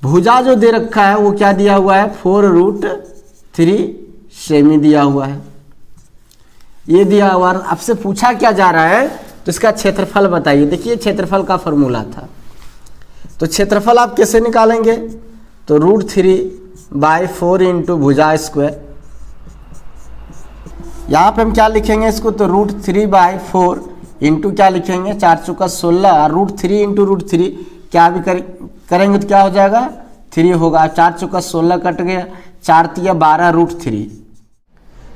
भुजा जो दे रखा है वो क्या दिया हुआ है, 4√3 सेमी दिया हुआ है, ये दिया हुआ। आपसे पूछा क्या जा रहा है, तो इसका क्षेत्रफल बताइए। देखिए क्षेत्रफल का फॉर्मूला था, तो क्षेत्रफल आप कैसे निकालेंगे, तो √3/4 इंटू भुजा स्क्वायर। यहाँ पे हम क्या लिखेंगे इसको, तो √3/4 इंटू क्या लिखेंगे, 4 चौका 16, और √3 इंटू √3 क्या भी करेंगे तो क्या हो जाएगा, 3 होगा। 4 चौका 16 कट गया, 4 तिया 12 √3।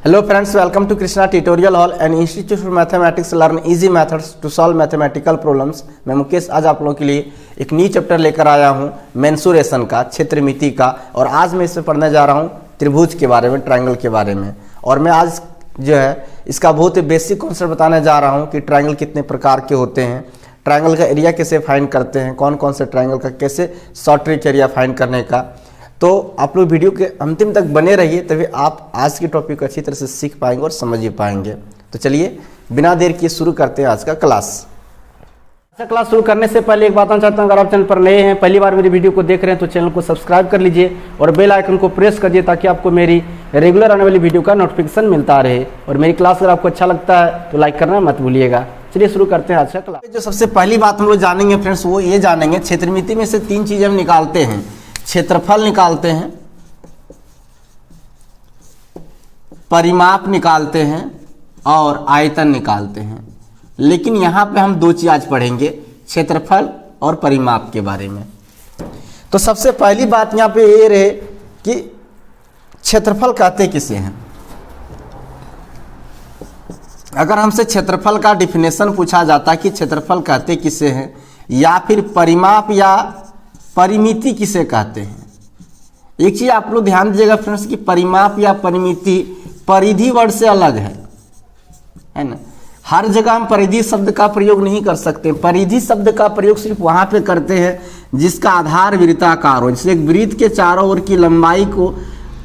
Hello friends, welcome to Krishna tutorial hall and institute for mathematics. Learn easy methods to solve mathematical problems. मैं मुकेश आज आप लोगों के लिए एक न्यू चैप्टर लेकर आया हूँ मेंसुरेशन का, क्षेत्रमिति का। और आज मैं इसमें पढ़ने जा रहा हूँ त्रिभुज के बारे में, ट्रायंगल के बारे में। और मैं आज जो है इसका बहुत ही बेसिक कॉन्सेप्ट बताने जा रहा हूँ कि ट्रायंगल कितने प्रकार के होते हैं, ट्रायंगल का एरिया कैसे फाइंड करते हैं, कौन कौन से ट्रायंगल का कैसे शॉर्ट ट्रिक एरिया फाइंड करने का। तो आप लोग वीडियो के अंतिम तक बने रहिए, तभी आप आज के टॉपिक को अच्छी तरह से सीख पाएंगे और समझ पाएंगे। तो चलिए बिना देर किए शुरू करते हैं आज का क्लास। क्लास शुरू करने से पहले एक बात चाहता हूँ, अगर आप चैनल पर नए हैं, पहली बार मेरी वीडियो को देख रहे हैं, तो चैनल को सब्सक्राइब कर लीजिए और बेल आइकन को प्रेस कर दिए, ताकि आपको मेरी रेगुलर आने वाली वीडियो का नोटिफिकेशन मिलता रहे। और मेरी क्लास अगर आपको अच्छा लगता है तो लाइक करना मत भूलिएगा। चलिए शुरू करते हैं आज का क्लास। जो सबसे पहली बात हम लोग जानेंगे फ्रेंड्स, वो ये जानेंगे क्षेत्रमिति में से 3 चीजें हम निकालते हैं। क्षेत्रफल निकालते हैं, परिमाप निकालते हैं और आयतन निकालते हैं। लेकिन यहाँ पे हम 2 चीज आज पढ़ेंगे, क्षेत्रफल और परिमाप के बारे में। तो सबसे पहली बात यहाँ पे ये रहे कि क्षेत्रफल कहते किसे हैं। अगर हमसे क्षेत्रफल का डिफिनेशन पूछा जाता कि क्षेत्रफल कहते किसे हैं, या फिर परिमाप या परिमिति किसे कहते हैं। एक चीज आप लोग ध्यान दीजिएगा फ्रेंड्स कि परिमाप या परिमिति परिधि वर्ड से अलग है ना। हर जगह हम परिधि शब्द का प्रयोग नहीं कर सकते। परिधि शब्द का प्रयोग सिर्फ वहां पे करते हैं जिसका आधार वृत्ताकार हो। जैसे एक वृत्त के चारों ओर की लंबाई को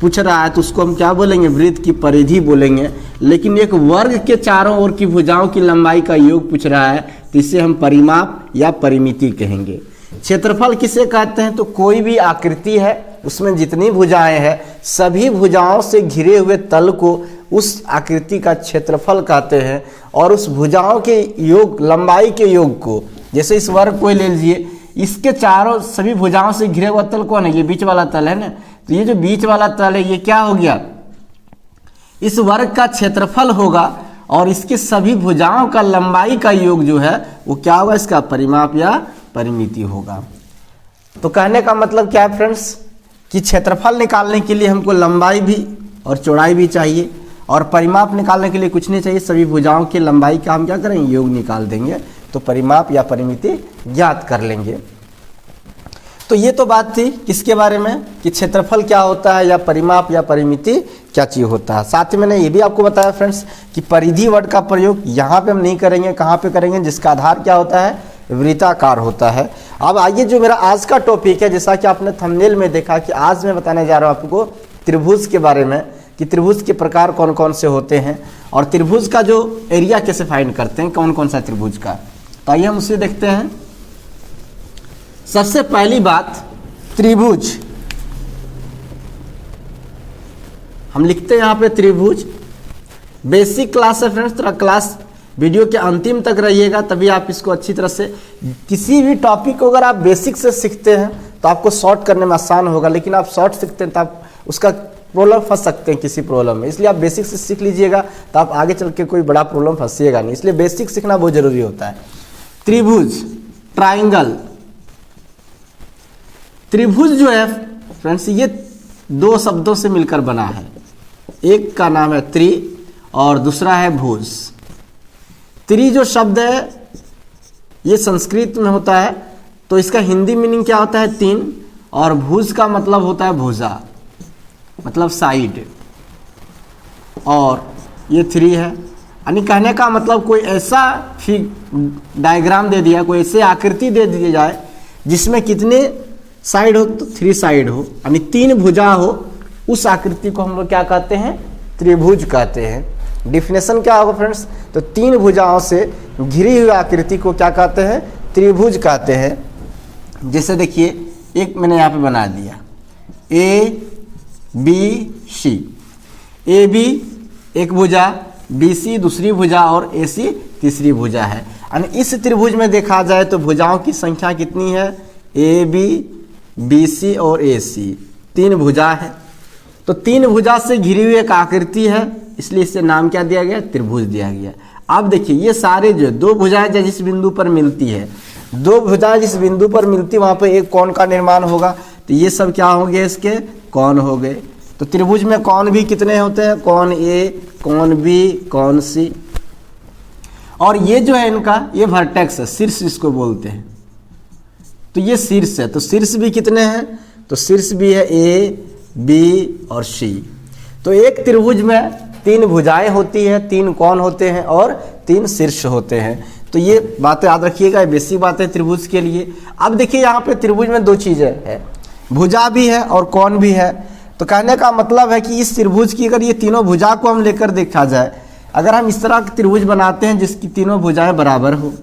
पूछ रहा है तो उसको हम क्या बोलेंगे, वृत्त की परिधि बोलेंगे। लेकिन एक वर्ग के चारों ओर की भुजाओं की लंबाई का योग पूछ रहा है तो इसे हम परिमाप या परिमिति कहेंगे। क्षेत्रफल किसे कहते हैं, तो कोई भी आकृति है उसमें जितनी भुजाएं हैं सभी भुजाओं से घिरे हुए तल को उस आकृति का क्षेत्रफल कहते हैं। और उस भुजाओं के योग, लंबाई के योग को, जैसे इस वर्ग को ले लीजिए, इसके चारों सभी भुजाओं से घिरे हुआ तल कौन है, ये बीच वाला तल है ना। तो ये जो बीच वाला तल है ये क्या हो गया, इस वर्ग का क्षेत्रफल होगा। और इसके सभी भुजाओं का लंबाई का योग जो है वो क्या होगा, इसका परिमाप या परिमिति होगा। तो कहने का मतलब क्या है फ्रेंड्स, कि क्षेत्रफल निकालने के लिए हमको लंबाई भी और चौड़ाई भी चाहिए, और परिमाप निकालने के लिए कुछ नहीं चाहिए, सभी भुजाओं की लंबाई का हम क्या करेंगे, योग निकाल देंगे, तो परिमाप या परिमिति ज्ञात कर लेंगे। तो ये तो बात थी किसके बारे में, कि क्षेत्रफल क्या होता है या परिमाप या परिमिति क्या चीज होता है। साथ ही मैंने ये भी आपको बताया फ्रेंड्स कि परिधि वर्ड का प्रयोग यहाँ पे हम नहीं करेंगे, कहाँ पे करेंगे, जिसका आधार क्या होता है, वृत्ताकार होता है। अब आइए जो मेरा आज का टॉपिक है, जैसा कि आपने थंबनेल में देखा कि आज मैं बताने जा रहा हूँ आपको त्रिभुज के बारे में, कि त्रिभुज के प्रकार कौन कौन से होते हैं और त्रिभुज का जो एरिया कैसे फाइंड करते हैं, कौन कौन सा त्रिभुज का। तो आइए हम उसे देखते हैं। सबसे पहली बात, त्रिभुज हम लिखते हैं यहाँ पे त्रिभुज। बेसिक क्लास है फ्रेंड्स, थोड़ा क्लास वीडियो के अंतिम तक रहिएगा, तभी आप इसको अच्छी तरह से, किसी भी टॉपिक को अगर आप बेसिक से सीखते हैं तो आपको शॉर्ट करने में आसान होगा। लेकिन आप शॉर्ट सीखते हैं तो आप उसका प्रॉब्लम फंस सकते हैं किसी प्रॉब्लम में। इसलिए आप बेसिक से सीख लीजिएगा तो आप आगे चल के कोई बड़ा प्रॉब्लम फंसिएगा नहीं। इसलिए बेसिक सीखना बहुत जरूरी होता है। त्रिभुज, ट्राइंगल। त्रिभुज जो है फ्रेंड्स ये 2 शब्दों से मिलकर बना है। एक का नाम है त्रि और दूसरा है भुज। त्रि जो शब्द है ये संस्कृत में होता है, तो इसका हिंदी मीनिंग क्या होता है, 3। और भुज का मतलब होता है भुजा, मतलब साइड। और ये 3 है, यानी कहने का मतलब कोई ऐसा डायग्राम दे दिया, कोई ऐसे आकृति दे दी जाए जिसमें कितने साइड हो, तो 3 साइड हो, यानी 3 भुजा हो, उस आकृति को हम लोग क्या कहते हैं, त्रिभुज कहते हैं। डिफिनेशन क्या होगा फ्रेंड्स, तो 3 भुजाओं से घिरी हुई आकृति को क्या कहते हैं, त्रिभुज कहते हैं। जैसे देखिए एक मैंने यहाँ पे बना दिया A B C, A B एक भुजा, बी सी दूसरी भुजा और ए सी तीसरी भुजा है। यानी इस त्रिभुज में देखा जाए तो भुजाओं की संख्या कितनी है, ए बी सी और ए सी, 3 भुजा है। तो 3 भुजा से घिरी हुई एक आकृति है, इसलिए इससे नाम क्या दिया गया, त्रिभुज दिया गया। अब देखिए ये सारे जो 2 भुजाएं जिस बिंदु पर मिलती है, 2 भुजाएं जिस बिंदु पर मिलती है वहां पर एक कोण का निर्माण होगा, तो ये सब क्या हो गए, इसके कोण हो गए। तो त्रिभुज में कोण भी कितने होते हैं, कोण ए, कोण बी, कोण सी। और ये जो है इनका ये वर्टेक्स है, शीर्ष इसको बोलते हैं। तो ये शीर्ष है, तो शीर्ष भी कितने हैं, तो शीर्ष भी है ए बी और सी। तो एक त्रिभुज में 3 भुजाएं होती हैं, 3 कोण होते हैं और 3 शीर्ष होते हैं। तो ये बातें याद रखिएगा, ये बेसिक बातें त्रिभुज के लिए। अब देखिए यहाँ पे त्रिभुज में 2 चीजें है, भुजा भी है और कोण भी है। तो कहने का मतलब है कि इस त्रिभुज की अगर ये तीनों भुजा को हम लेकर देखा जाए, अगर हम इस तरह के त्रिभुज बनाते हैं जिसकी तीनों भुजाएं बराबर हो,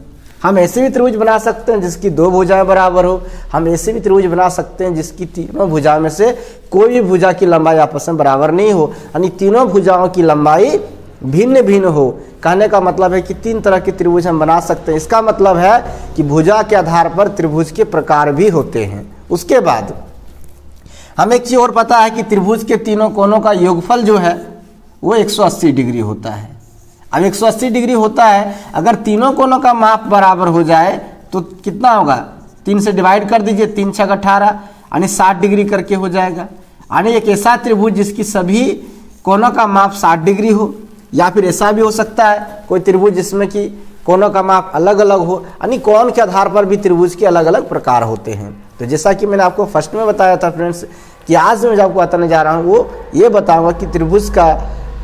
हम ऐसे भी त्रिभुज बना सकते हैं जिसकी 2 भुजाएं बराबर हो, हम ऐसे भी त्रिभुज बना सकते हैं जिसकी तीनों भुजाओं में से कोई भी भुजा की लंबाई आपस में बराबर नहीं हो, यानी तीनों भुजाओं की लंबाई भिन्न भिन्न हो। कहने का मतलब है कि 3 तरह के त्रिभुज हम बना सकते हैं। इसका मतलब है कि भुजा के आधार पर त्रिभुज के प्रकार भी होते हैं। उसके बाद हमें एक चीज और पता है कि त्रिभुज के तीनों कोणों का योगफल जो है वो 180 डिग्री होता है। अब 180 डिग्री होता है, अगर तीनों कोणों का माप बराबर हो जाए तो कितना होगा, 3 से डिवाइड कर दीजिए, 3 छक 18, यानी 60 डिग्री करके हो जाएगा। यानी एक ऐसा त्रिभुज जिसकी सभी कोणों का माप 60 डिग्री हो, या फिर ऐसा भी हो सकता है कोई त्रिभुज जिसमें कि कोणों का माप अलग अलग हो, यानी कोण के आधार पर भी त्रिभुज के अलग अलग प्रकार होते हैं। तो जैसा कि मैंने आपको फर्स्ट में बताया था फ्रेंड्स, कि आज मैं जो आपको बताने जा रहा हूँ वो ये बताऊंगा कि त्रिभुज का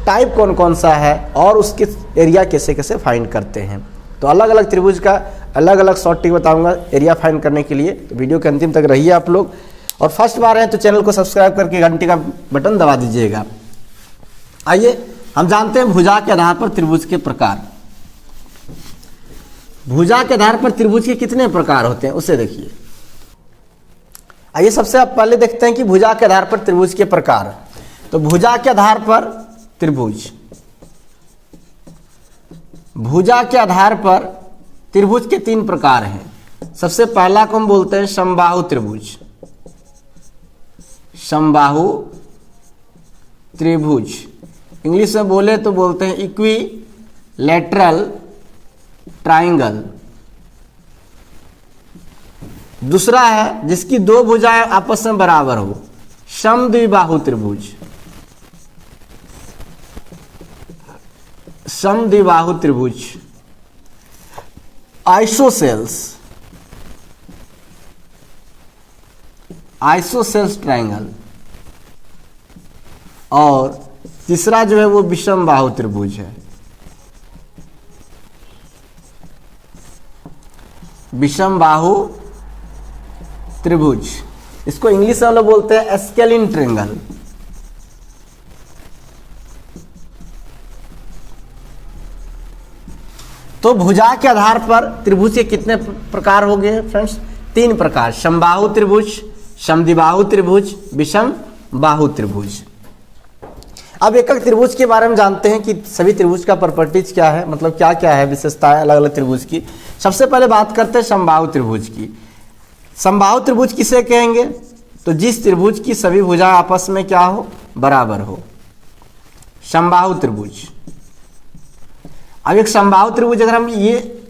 टाइप कौन कौन सा है और उसके एरिया कैसे कैसे फाइंड करते हैं। तो अलग अलग त्रिभुज का अलग अलग शॉर्ट ट्रिक बताऊंगा एरिया फाइंड करने के लिए। तो वीडियो के अंतिम तक रहिए आप लोग, और फर्स्ट बार हैं तो चैनल को सब्सक्राइब करके घंटे का बटन दबा दीजिएगा। आइए हम जानते हैं भुजा के आधार पर त्रिभुज के प्रकार। भुजा के आधार पर त्रिभुज के कितने प्रकार होते हैं उसे देखिए। आइए सबसे पहले देखते हैं कि भुजा के आधार पर त्रिभुज के प्रकार। तो भुजा के आधार पर त्रिभुज, भुजा के आधार पर त्रिभुज के 3 प्रकार हैं। सबसे पहला को हम बोलते हैं समबाहु त्रिभुज। समबाहु त्रिभुज इंग्लिश में बोले तो बोलते हैं इक्विलैटरल ट्राइंगल। दूसरा है जिसकी 2 भुजाएं आपस में बराबर हो, समद्विबाहु त्रिभुज। समद्विबाहु त्रिभुज, आइसोसेल्स, आइसोसेल्स ट्राइंगल। और तीसरा जो है वो विषमबाहु त्रिभुज है। विषमबाहु त्रिभुज, इसको इंग्लिश में लोग बोलते हैं स्केलिन ट्रायंगल। तो भुजा के आधार पर त्रिभुज के कितने प्रकार हो गए फ्रेंड्स, 3 प्रकार, समबाहु त्रिभुज, समद्विबाहु त्रिभुज, विषमबाहु त्रिभुज। अब एक एक त्रिभुज के बारे में जानते हैं कि सभी त्रिभुज का प्रॉपर्टीज क्या है, मतलब क्या क्या है विशेषताएं अलग अलग त्रिभुज की। सबसे पहले बात करते हैं समबाहु त्रिभुज की। समबाहु त्रिभुज किसे कहेंगे, तो जिस त्रिभुज की सभी भुजाएं आपस में क्या हो, बराबर हो, समबाहु त्रिभुज। अब एक समबाहु त्रिभुज अगर हम ये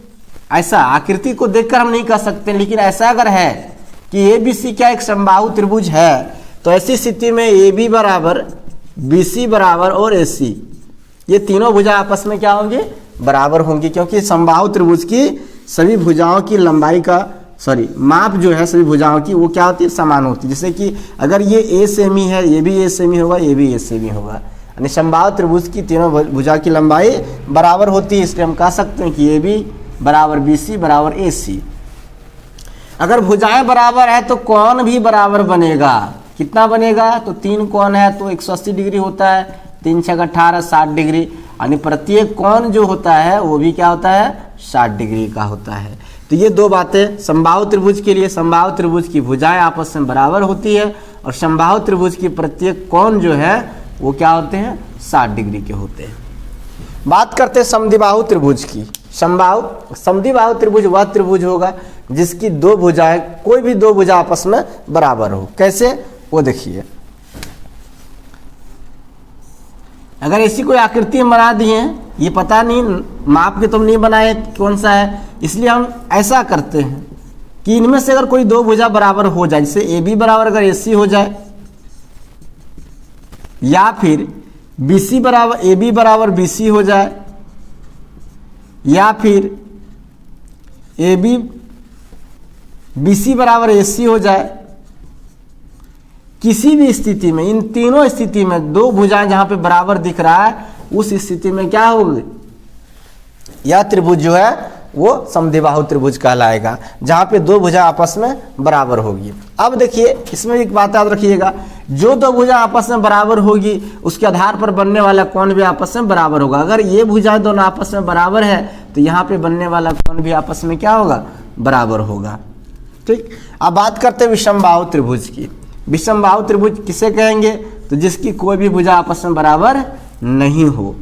ऐसा आकृति को देखकर हम नहीं कह सकते, लेकिन ऐसा अगर है कि ए बी सी क्या एक समबाहु त्रिभुज है, तो ऐसी स्थिति में ए बी बराबर बी सी बराबर और ए सी, ये तीनों भुजा आपस में क्या होंगे, बराबर होंगी, क्योंकि समबाहु त्रिभुज की सभी भुजाओं की लंबाई का माप जो है सभी भुजाओं की वो क्या होती है, समान होती है। जैसे कि अगर ये ए सेमी है, ये भी ए सेमी होगा, ये भी ए सेमी होगा, यानी समबाहु त्रिभुज की तीनों भुजा की लंबाई बराबर होती है। इसलिए हम कह सकते हैं कि ए बी बराबर बी सी बराबर ए सी। अगर भुजाएं बराबर है तो कोण भी बराबर बनेगा। कितना बनेगा, तो 3 कोण है तो 180 डिग्री होता है, 3 छक 18 60 डिग्री, यानी प्रत्येक कोण जो होता है वो भी क्या होता है, 60 डिग्री का होता है। तो ये दो बातें समबाहु त्रिभुज के लिए, समबाहु त्रिभुज की भुजाएं आपस में बराबर होती है और समबाहु त्रिभुज की प्रत्येक कोण जो है वो क्या होते हैं, 60 डिग्री के होते हैं। बात करते हैं समद्विबाहु त्रिभुज की। समद्विबाहु त्रिभुज वह त्रिभुज होगा जिसकी दो भुजाएं, कोई भी दो भुजा आपस में बराबर हो। कैसे, वो देखिए, अगर ऐसी कोई आकृति हम बना दिए, ये पता नहीं माप के तुम नहीं बनाए कौन सा है, इसलिए हम ऐसा करते हैं कि इनमें से अगर कोई दो भुजा बराबर हो जाए, जैसे ए बी बराबर अगर ए सी हो जाए, या फिर बी सी बराबर ए बी बराबर बी सी हो जाए, या फिर ए बी बी सी बराबर ए सी हो जाए, किसी भी स्थिति में, इन तीनों स्थिति में दो भुजाएं जहां पे बराबर दिख रहा है, उस स्थिति में क्या होगी, यह त्रिभुज जो है वो समद्विबाहु त्रिभुज कहलाएगा, जहां पे दो भुजा आपस में बराबर होगी। अब देखिए, इसमें एक बात याद रखिएगा, जो दो भुजा आपस में बराबर होगी उसके आधार पर बनने वाला कोण भी आपस में बराबर होगा। अगर ये भुजाएं दोनों आपस में बराबर है तो यहाँ पे बनने वाला कोण भी आपस में क्या होगा, बराबर होगा। ठीक, अब बात करते हैं विषमबाहु त्रिभुज की। विषमबाहु त्रिभुज किसे कहेंगे, तो जिसकी कोई भी भुजा आपस में बराबर नहीं हो।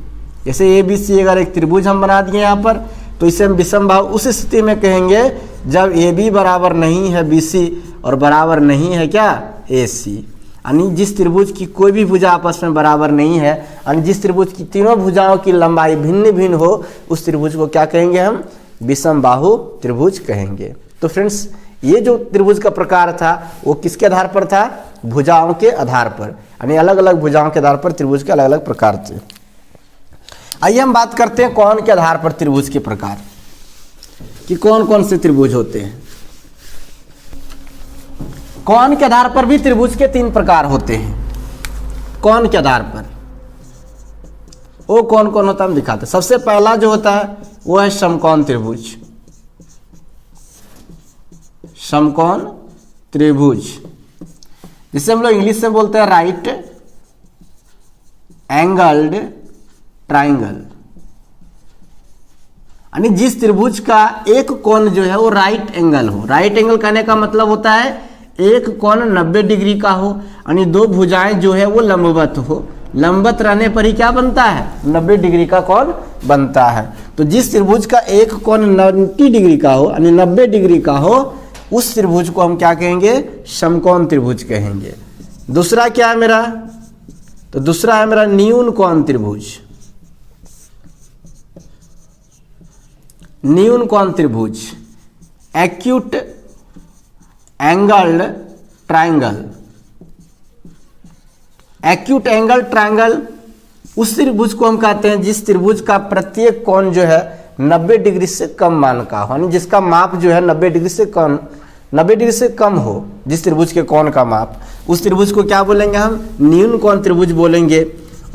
जैसे ए बी सी अगर एक त्रिभुज हम बना दिए यहाँ पर, तो इसे हम विषमबाहु उस स्थिति में कहेंगे जब ए बी बराबर नहीं है बी सी और बराबर नहीं है क्या, ए सी। यानी जिस त्रिभुज की कोई भी भुजा आपस में बराबर नहीं है, यानी जिस त्रिभुज की तीनों भुजाओं की लंबाई भिन्न भिन्न हो, उस त्रिभुज को क्या कहेंगे, हम विषमबाहु त्रिभुज कहेंगे। तो फ्रेंड्स, ये जो त्रिभुज का प्रकार था वो किसके आधार पर था, भुजाओं के आधार पर, यानी अलग अलग भुजाओं के आधार पर त्रिभुज के अलग अलग प्रकार थे। आइए हम बात करते हैं कोण के आधार पर त्रिभुज के प्रकार, कि कौन कौन से त्रिभुज होते हैं। कोण के आधार पर भी त्रिभुज के 3 प्रकार होते हैं। कोण के आधार पर वो कौन कौन होता है हम दिखाते हैं। सबसे पहला जो होता है वो है समकोण त्रिभुज। समकोण त्रिभुज जिसे हम लोग इंग्लिश में बोलते हैं राइट एंगल्ड ट्राइंगल, यानी जिस त्रिभुज का एक कोण जो है वो राइट एंगल हो। राइट एंगल कहने का मतलब होता है एक कोण 90 डिग्री का हो, यानी दो भुजाएं जो है वो लंबवत हो। लंबवत रहने पर ही क्या बनता है, 90 डिग्री का कोण बनता है। तो जिस त्रिभुज का एक कोण 90 डिग्री का हो, यानी 90 डिग्री का हो, उस त्रिभुज को हम क्या कहेंगे, समकोण त्रिभुज कहेंगे। दूसरा क्या है मेरा, तो दूसरा है मेरा न्यून कोण त्रिभुज। न्यून कोण त्रिभुज, acute angled triangle. Acute angle triangle उस त्रिभुज को हम कहते हैं जिस त्रिभुज का प्रत्येक कोण जो है 90 डिग्री से कम मान का हो, यानी जिसका माप जो है 90 डिग्री से कम हो, जिस त्रिभुज के कोण का माप, उस त्रिभुज को क्या बोलेंगे, हम न्यून कोण त्रिभुज बोलेंगे।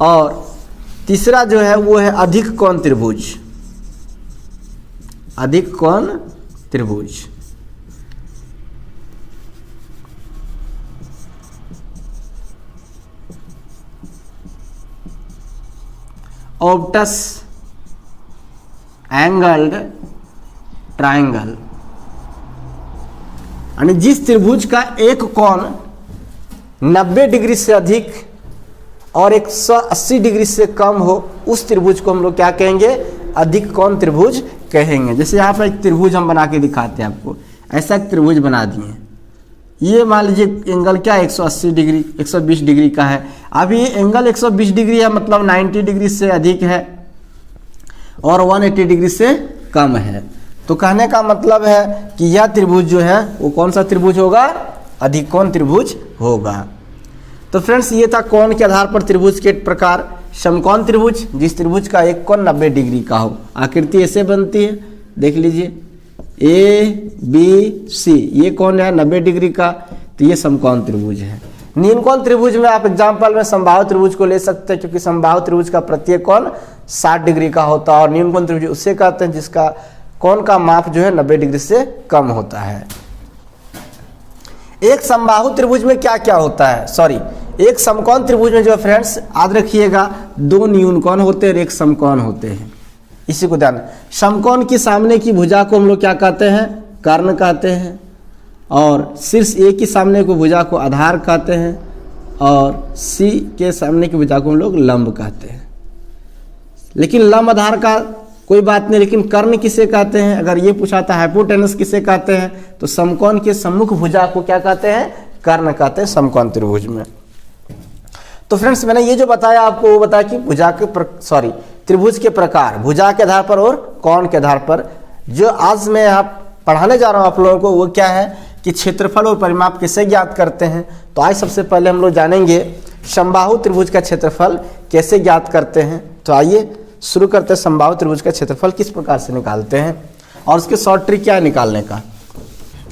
और तीसरा जो है वो है अधिक कोण त्रिभुज। अधिक कोण त्रिभुज, ऑब्टस एंगल्ड ट्राइंगल, यानी जिस त्रिभुज का एक कोण 90 डिग्री से अधिक और 180 डिग्री से कम हो, उस त्रिभुज को हम लोग क्या कहेंगे, अधिक कोण त्रिभुज कहेंगे। जैसे यहाँ पर एक त्रिभुज हम बना के दिखाते हैं आपको, ऐसा एक त्रिभुज बना दिए। ये मान लीजिए एंगल क्या 180 डिग्री 120 डिग्री का है। अब ये एंगल 120 डिग्री है, मतलब 90 डिग्री से अधिक है और 180 डिग्री से कम है। तो कहने का मतलब है कि यह त्रिभुज जो है वो कौन सा त्रिभुज होगा, अधिक कोण त्रिभुज होगा। तो फ्रेंड्स, ये था कोण के आधार पर त्रिभुज के प्रकार। समकोण त्रिभुज, जिस त्रिभुज का एक कोण 90 डिग्री का हो। आकृति ऐसे बनती है, देख लीजिए, ए बी सी, ये कोण है 90 डिग्री का, तो ये समकोण त्रिभुज है। न्यून कोण त्रिभुज में आप एग्जाम्पल में समबाहु त्रिभुज को ले सकते हैं, क्योंकि समबाहु त्रिभुज का प्रत्येक कोण 60 डिग्री का होता है। और न्यून कोण त्रिभुज उससे कहते हैं जिसका कोण का माप जो है 90 डिग्री से कम होता है। एक समबाहु त्रिभुज में क्या क्या होता है, सॉरी, एक समकोण त्रिभुज में जो फ्रेंड्स याद रखिएगा, 2 न्यून कोण होते हैं और 1 समकोण होते हैं। इसी को ध्यान, समकोण की सामने की भुजा को हम लोग क्या कहते हैं, कर्ण कहते हैं, और शीर्ष ए के सामने को भुजा को आधार कहते हैं, और सी के सामने की भुजा को हम लोग लंब कहते हैं। लेकिन लंब आधार का कोई बात नहीं, लेकिन कर्ण किसे कहते हैं? अगर ये पूछा था हाइपोटेनस किसे कहते हैं, तो समकोण के सम्मुख भुजा को क्या कहते हैं? कर्ण कहते हैं समकोण त्रिभुज में। तो फ्रेंड्स मैंने ये जो बताया आपको, वो बताया कि त्रिभुज के प्रकार, भुजा के आधार पर और कोण के आधार पर। जो आज मैं यहाँ पढ़ाने जा रहा हूँ आप लोगों को, वो क्या है कि क्षेत्रफल और परिमाप कैसे ज्ञात करते हैं। तो आज सबसे पहले हम लोग जानेंगे समबाहु त्रिभुज का क्षेत्रफल कैसे ज्ञात करते हैं। तो आइए शुरू करते हैं, समबाहु त्रिभुज का क्षेत्रफल किस प्रकार से निकालते हैं और उसके शॉर्ट ट्रिक क्या है निकालने का।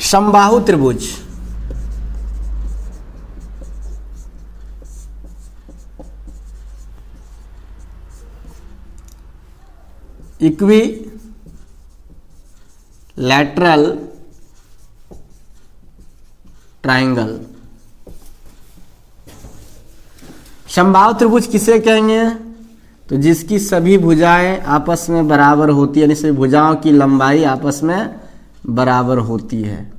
समबाहु त्रिभुज इक्विलैटरल ट्राइंगल। समबाहु त्रिभुज किसे कहेंगे? तो जिसकी सभी भुजाएं आपस में बराबर होती है, यानी सभी भुजाओं की लंबाई आपस में बराबर होती है।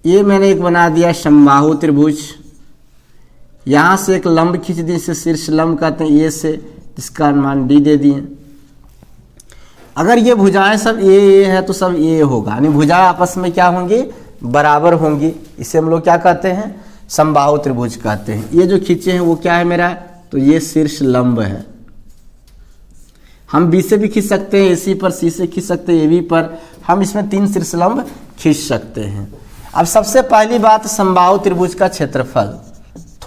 ये मैंने एक बना दिया समबाहु त्रिभुज। यहां से एक लंब खींच दी, इसे शीर्ष लंब कहते हैं, ये से इसका मान डी दे दिए। अगर ये भुजाएं सब ए है तो सब ए होगा, यानी भुजाएं आपस में क्या होंगी? बराबर होंगी। इसे हम लोग क्या कहते हैं? समबाहु त्रिभुज कहते हैं। ये जो खींचे हैं वो क्या है मेरा? तो ये शीर्ष लंब है। हम बी से भी खींच सकते हैं, एसी पर, सी से खींच सकते हैं, एबी पर। हम इसमें 3 शीर्ष लंब खींच सकते हैं। अब सबसे पहली बात, समबाहु त्रिभुज का क्षेत्रफल।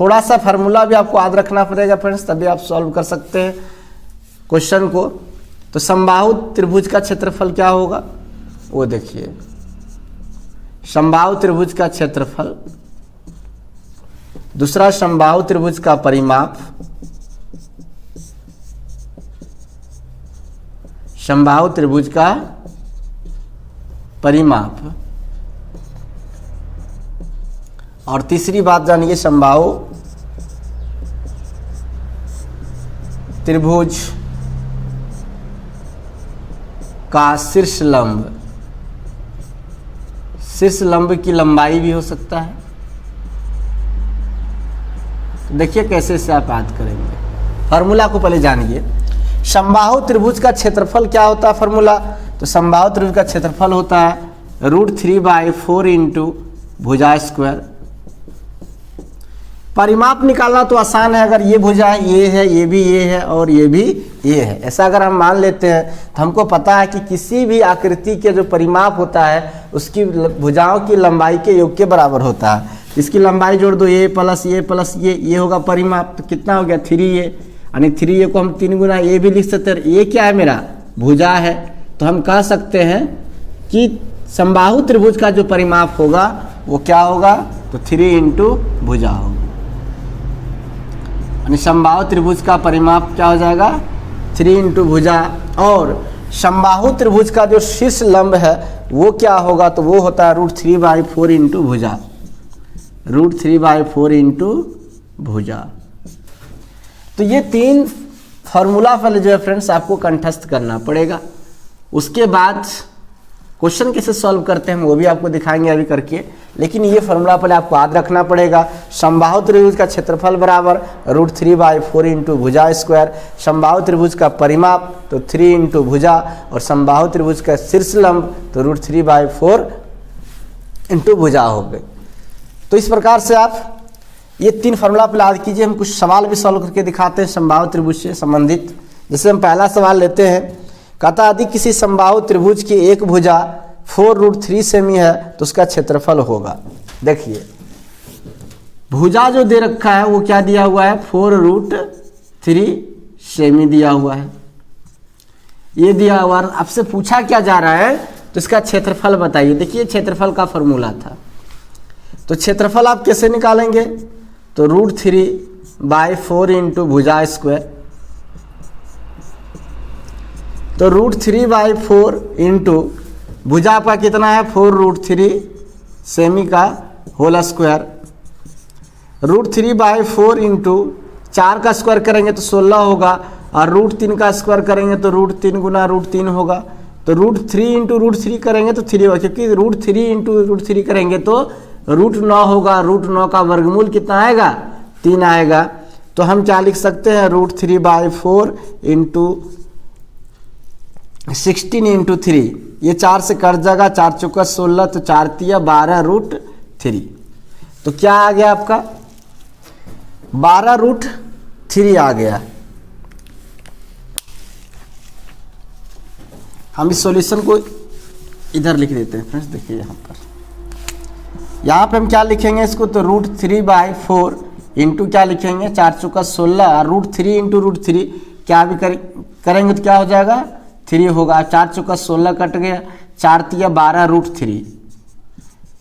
थोड़ा सा फार्मूला भी आपको याद रखना पड़ेगा फ्रेंड्स, तभी आप सॉल्व कर सकते हैं क्वेश्चन को। तो समबाहु त्रिभुज का क्षेत्रफल क्या होगा वो देखिए। समबाहु त्रिभुज का क्षेत्रफल, दूसरा समबाहु त्रिभुज का परिमाप, समबाहु त्रिभुज का परिमाप, और तीसरी बात जानिए समबाहु त्रिभुज का शीर्ष लंब। शीर्ष लंब की लंबाई भी हो सकता है। देखिए कैसे इसे आप याद करेंगे। फार्मूला को पहले जानिए। समबाहु त्रिभुज का क्षेत्रफल क्या होता है? फार्मूला, तो समबाहु त्रिभुज का क्षेत्रफल होता है √3/4 इंटू भुजा स्क्वायर। परिमाप निकालना तो आसान है। अगर ये भुजा ये है, ये भी ये है और ये भी ये है, ऐसा अगर हम मान लेते हैं तो हमको पता है कि किसी भी आकृति के जो परिमाप होता है उसकी भुजाओं की लंबाई के योग के बराबर होता है। इसकी लंबाई जोड़ दो, ये प्लस ये होगा परिमाप। तो कितना हो गया? 3a, यानी 3a को हम 3 गुना ए भी लिख सकते हैं। ये क्या है? मेरा भुजा है। तो हम कह सकते हैं कि समबाहु त्रिभुज का जो परिमाप होगा वो क्या होगा? तो 3 इंटू भुजा होगा। यानी समबाहु त्रिभुज का परिमाप क्या हो जाएगा? 3 इंटू भुजा। और समबाहु त्रिभुज का जो शीर्ष लंब है वो क्या होगा? तो वो होता है √3/4 इंटू भुजा। √3/4 इंटू भुजा। तो ये 3 फार्मूला पहले जो है फ्रेंड्स आपको कंठस्थ करना पड़ेगा। उसके बाद क्वेश्चन कैसे सॉल्व करते हैं वो भी आपको दिखाएंगे अभी करके, लेकिन ये फार्मूला पहले आपको याद रखना पड़ेगा। समबाहु त्रिभुज का क्षेत्रफल बराबर √3/4 इंटू भुजा स्क्वायर। समबाहु त्रिभुज का परिमाप तो 3 इंटू भुजा, और समबाहु त्रिभुज का शीर्ष लंब तो √3/4 इंटू भुजा हो गए। तो इस प्रकार से आप ये 3 फार्मूला पर याद कीजिए। हम कुछ सवाल भी सॉल्व करके दिखाते हैं समबाहु त्रिभुज से संबंधित। जैसे हम पहला सवाल लेते हैं, कहता यदि किसी समबाहु त्रिभुज की एक भुजा 4√3 सेमी है तो उसका क्षेत्रफल होगा। देखिए भुजा जो दे रखा है वो क्या दिया हुआ है? 4√3 सेमी दिया हुआ है। ये दिया हुआ, आपसे पूछा क्या जा रहा है? तो इसका क्षेत्रफल बताइए। देखिए क्षेत्रफल का फॉर्मूला था, तो क्षेत्रफल आप कैसे निकालेंगे? तो √3/4 इंटू भुजा स्क्वायर। तो √3/4 इंटू भुजा आपका कितना है? 4√3 सेमी का होल स्क्वायर। √3/4 इंटू 4 का स्क्वायर करेंगे तो 16 होगा, और √3 का स्क्वायर करेंगे तो √3 गुना √3 होगा। तो √3 इंटू √3 करेंगे तो 3 होगा, क्योंकि √3 इंटू √3 करेंगे तो √9 होगा। √9 का वर्गमूल कितना आएगा? 3 आएगा। तो हम क्या लिख सकते हैं? √3/4 इंटू 16 इंटू 3, ये 4 से कट जाएगा, 4 चौका 16, तो 4 तिया 12 √3। तो क्या आ गया आपका? 12 √3 आ गया। हम इस सॉल्यूशन को इधर लिख देते हैं फ्रेंड्स। देखिए यहाँ पे हम क्या लिखेंगे इसको? तो √3/4 इंटू क्या लिखेंगे? 4 चौका 16 और √3 इंटू √3 क्या भी करेंगे तो क्या हो जाएगा? 3 होगा। 4 चौका 16 कट गया, 4 तिया 12 √3।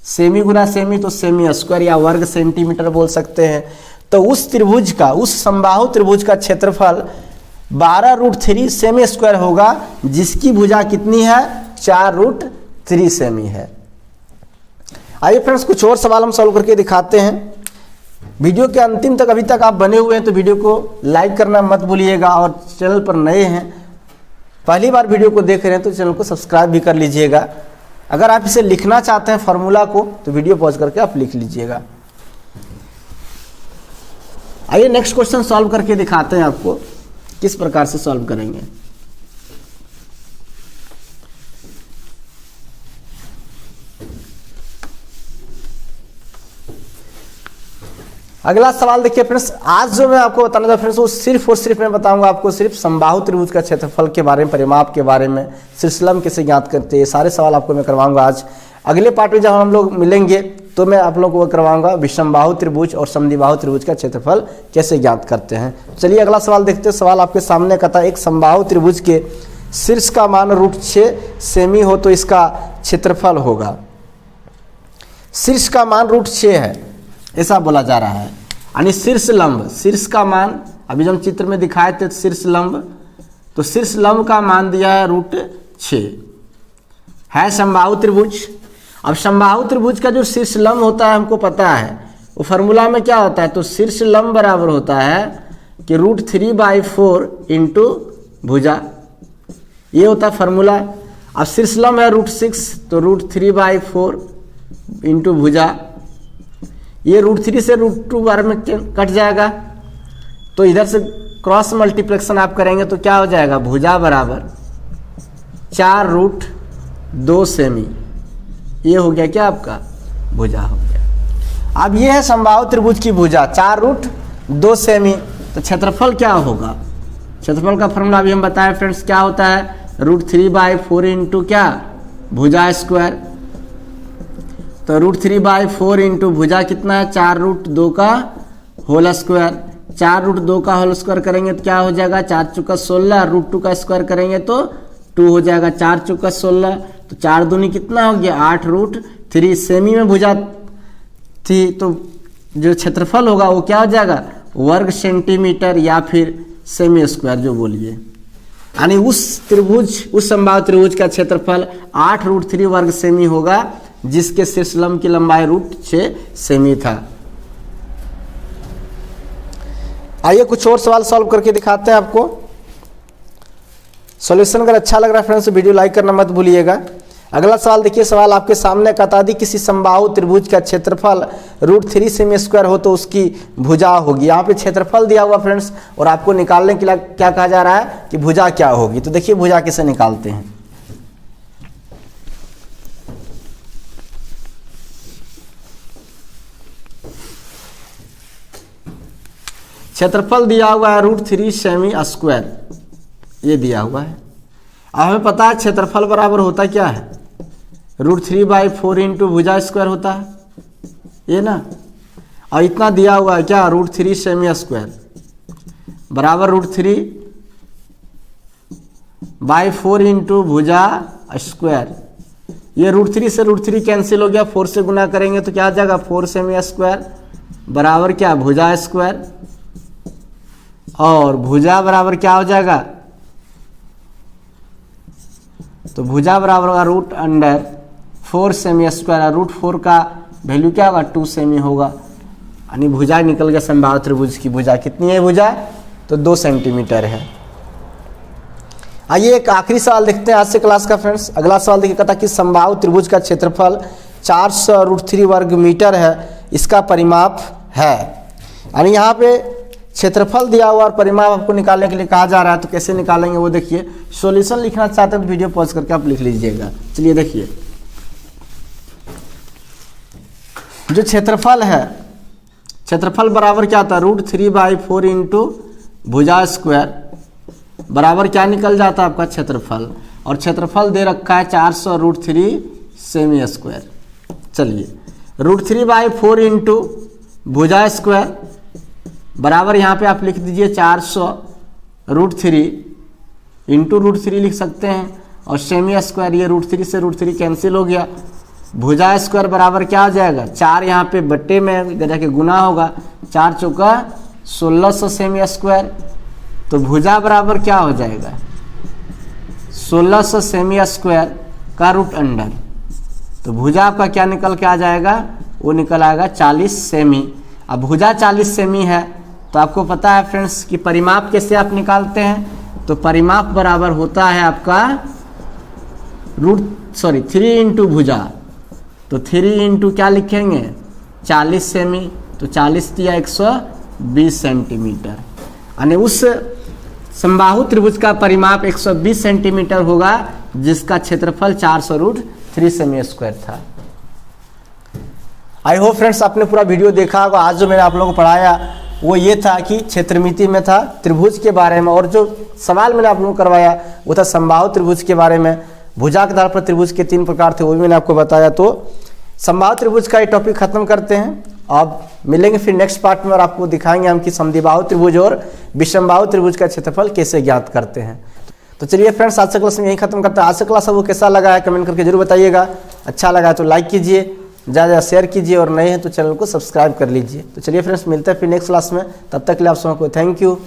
सेमी गुना सेमी तो सेमी स्क्वायर या वर्ग सेंटीमीटर बोल सकते हैं। तो उस त्रिभुज का, उस समबाहु त्रिभुज का क्षेत्रफल 12 √3 सेमी स्क्वायर होगा, जिसकी भुजा कितनी है? 4 √3 सेमी है। आइए फ्रेंड्स कुछ और सवाल हम सॉल्व करके दिखाते हैं। वीडियो के अंतिम तक अभी तक आप बने हुए हैं तो वीडियो को लाइक करना मत भूलिएगा, और चैनल पर नए हैं, पहली बार वीडियो को देख रहे हैं तो चैनल को सब्सक्राइब भी कर लीजिएगा। अगर आप इसे लिखना चाहते हैं फॉर्मूला को तो वीडियो पॉज करके आप लिख लीजिएगा। आइए नेक्स्ट क्वेश्चन सॉल्व करके दिखाते हैं आपको किस प्रकार से सॉल्व करेंगे। अगला सवाल देखिए फ्रेंड्स, आज जो मैं आपको बताना था फ्रेंड्स वो सिर्फ और सिर्फ मैं बताऊंगा आपको सिर्फ समबाहु त्रिभुज का क्षेत्रफल के बारे में, परिमाप के बारे में, शीर्षलंब कैसे ज्ञात करते हैं, सारे सवाल आपको मैं करवाऊंगा आज। अगले पार्ट में जब हम लोग मिलेंगे तो मैं आप लोगों को करवाऊंगा विषमबाहु त्रिभुज और समद्विबाहु त्रिभुज का क्षेत्रफल कैसे ज्ञात करते हैं। चलिए अगला सवाल देखते हैं। सवाल आपके सामने कहता है एक समबाहु त्रिभुज के शीर्ष का मान √6 सेमी हो तो इसका क्षेत्रफल होगा। शीर्ष का मान √6 है ऐसा बोला जा रहा है, यानी शीर्ष लंब, शीर्ष का मान अभी जो हम चित्र में दिखाए थे शीर्ष लंब, तो शीर्ष लंब का मान दिया है √6 है समबाहु त्रिभुज। अब समबाहु त्रिभुज का जो शीर्ष लंब होता है हमको पता है, वो फार्मूला में क्या होता है? तो शीर्ष लंब बराबर होता है कि √3/4 इंटू भुजा, ये होता है फार्मूला। अब शीर्ष लंब है √6 तो √3/4 इंटू भुजा, ये √3 से √2 बार में कट जाएगा, तो इधर से क्रॉस मल्टीप्लेक्शन आप करेंगे तो क्या हो जाएगा? भुजा बराबर 4√2 सेमी, ये हो गया क्या आपका? भुजा हो गया। अब ये है समबाहु त्रिभुज की भुजा 4√2 सेमी, तो क्षेत्रफल क्या होगा? क्षेत्रफल का फॉर्मूला अभी हम बताएं फ्रेंड्स, क्या होता है? √3/4 इंटू क्या? भुजा स्क्वायर। तो √3/4 इंटू भुजा कितना है? 4√2 का होल स्क्वायर। 4√2 का होल स्क्वायर करेंगे तो क्या हो जाएगा? 4 चौका 16, √2 का स्क्वायर करेंगे तो 2 हो जाएगा। 4 चौका 16, तो 4 दूनी कितना हो गया? 8√3 सेमी में भुजा थी, तो जो क्षेत्रफल होगा वो क्या हो जाएगा? वर्ग सेंटीमीटर या फिर सेमी स्क्वायर जो बोलिए, यानी उस त्रिभुज, उस समबाहु त्रिभुज का क्षेत्रफल 8√3 वर्ग सेमी होगा, जिसके शीर्ष लंब की लंबाई √6 सेमी था। आइए कुछ और सवाल सॉल्व करके दिखाते हैं आपको। सॉल्यूशन अगर अच्छा लग रहा है फ्रेंड्स वीडियो लाइक करना मत भूलिएगा। अगला सवाल देखिए, सवाल आपके सामने कहता है किसी समबाहु त्रिभुज का क्षेत्रफल √3 सेमी स्क्वायर हो तो उसकी भुजा होगी। यहाँ पे क्षेत्रफल दिया हुआ फ्रेंड्स, और आपको निकालने के लिए क्या कहा जा रहा है कि भुजा क्या होगी। तो देखिए भुजा कैसे निकालते हैं। क्षेत्रफल दिया हुआ है √3 सेमी स्क्वायर, ये दिया हुआ है। अब हमें पता है क्षेत्रफल बराबर होता क्या है? √3/4 इंटू भुजा स्क्वायर होता है, ये ना। और इतना दिया हुआ है क्या? √3 सेमी स्क्वायर बराबर √3/4 इंटू भुजा स्क्वायर। ये √3 से √3 कैंसिल हो गया, 4 से गुना करेंगे तो क्या आ जाएगा? 4 सेमी स्क्वायर बराबर क्या? भुजा स्क्वायर। और भुजा बराबर क्या हो जाएगा? तो भुजा बराबर होगा √4 सेमी स्क्वायर, √4 का वैल्यू क्या होगा? 2 सेमी होगा, यानी भुजा निकल गया। समबाहु त्रिभुज की भुजा कितनी है? भुजा तो 2 सेंटीमीटर है। आइए एक आखिरी सवाल देखते हैं आज से क्लास का फ्रेंड्स। अगला सवाल देखिए, कहता कि समबाहु त्रिभुज का क्षेत्रफल 400√3 वर्ग मीटर है, इसका परिमाप है। यानी यहाँ पे क्षेत्रफल दिया हुआ और परिमाप आपको निकालने के लिए कहा जा रहा है, तो कैसे निकालेंगे वो देखिए। सॉल्यूशन लिखना चाहते हैं तो वीडियो पॉज करके आप लिख लीजिएगा। चलिए देखिए, जो क्षेत्रफल है, क्षेत्रफल बराबर क्या था, √3/4 इंटू भुजा स्क्वायर बराबर क्या निकल जाता है आपका क्षेत्रफल, और क्षेत्रफल दे रखा है 400√3 सेमी स्क्वायर। चलिए √3/4 इंटू भुजा स्क्वायर बराबर यहाँ पे आप लिख दीजिए 400√3 इंटू √3 लिख सकते हैं, और सेमी स्क्वायर ये √3 से √3 कैंसिल हो गया। भुजा स्क्वायर बराबर क्या हो जाएगा, 4 यहाँ पे बट्टे में जाके गुना होगा, 4 चौका 1600 सेमी स्क्वायर। तो भुजा बराबर क्या हो जाएगा, 1600 सेमी स्क्वायर का रूट अंडर। तो भुजा आपका क्या निकल के आ जाएगा, वो निकल आएगा 40 सेमी। अब भुजा 40 सेमी है तो आपको पता है फ्रेंड्स कि परिमाप कैसे आप निकालते हैं। तो परिमाप बराबर होता है आपका 3 इंटू भुजा, तो 3 इंटू क्या लिखेंगे 40 सेमी, तो 40 दिया 120 सेंटीमीटर। यानी उस समबाहु त्रिभुज का परिमाप 120 सेंटीमीटर होगा जिसका क्षेत्रफल 400√3 सेमी स्क्वायर था। आई होप फ्रेंड्स आपने पूरा वीडियो देखा होगा। आज जो मैंने आप लोगों को पढ़ाया वो ये था कि क्षेत्रमिति में था त्रिभुज के बारे में, और जो सवाल मैंने आप लोगों को करवाया वो था समबाहु त्रिभुज के बारे में। भुजा के आधार पर त्रिभुज के 3 प्रकार थे वो भी मैंने आपको बताया। तो समबाहु त्रिभुज का ये टॉपिक खत्म करते हैं। अब मिलेंगे फिर नेक्स्ट पार्ट में और आपको दिखाएंगे हम कि समद्विबाहु त्रिभुज और विषमबाहु त्रिभुज का क्षेत्रफल कैसे ज्ञात करते हैं। तो चलिए फ्रेंड्स आज से क्लास में यही खत्म करते हैं। आज से क्लास वो कैसा लगा है कमेंट करके जरूर बताइएगा। अच्छा लगा तो लाइक कीजिए, ज़्यादा शेयर कीजिए, और नए हैं तो चैनल को सब्सक्राइब कर लीजिए। तो चलिए फ्रेंड्स मिलते हैं फिर नेक्स्ट क्लास में। तब तक के लिए आप सबको थैंक यू।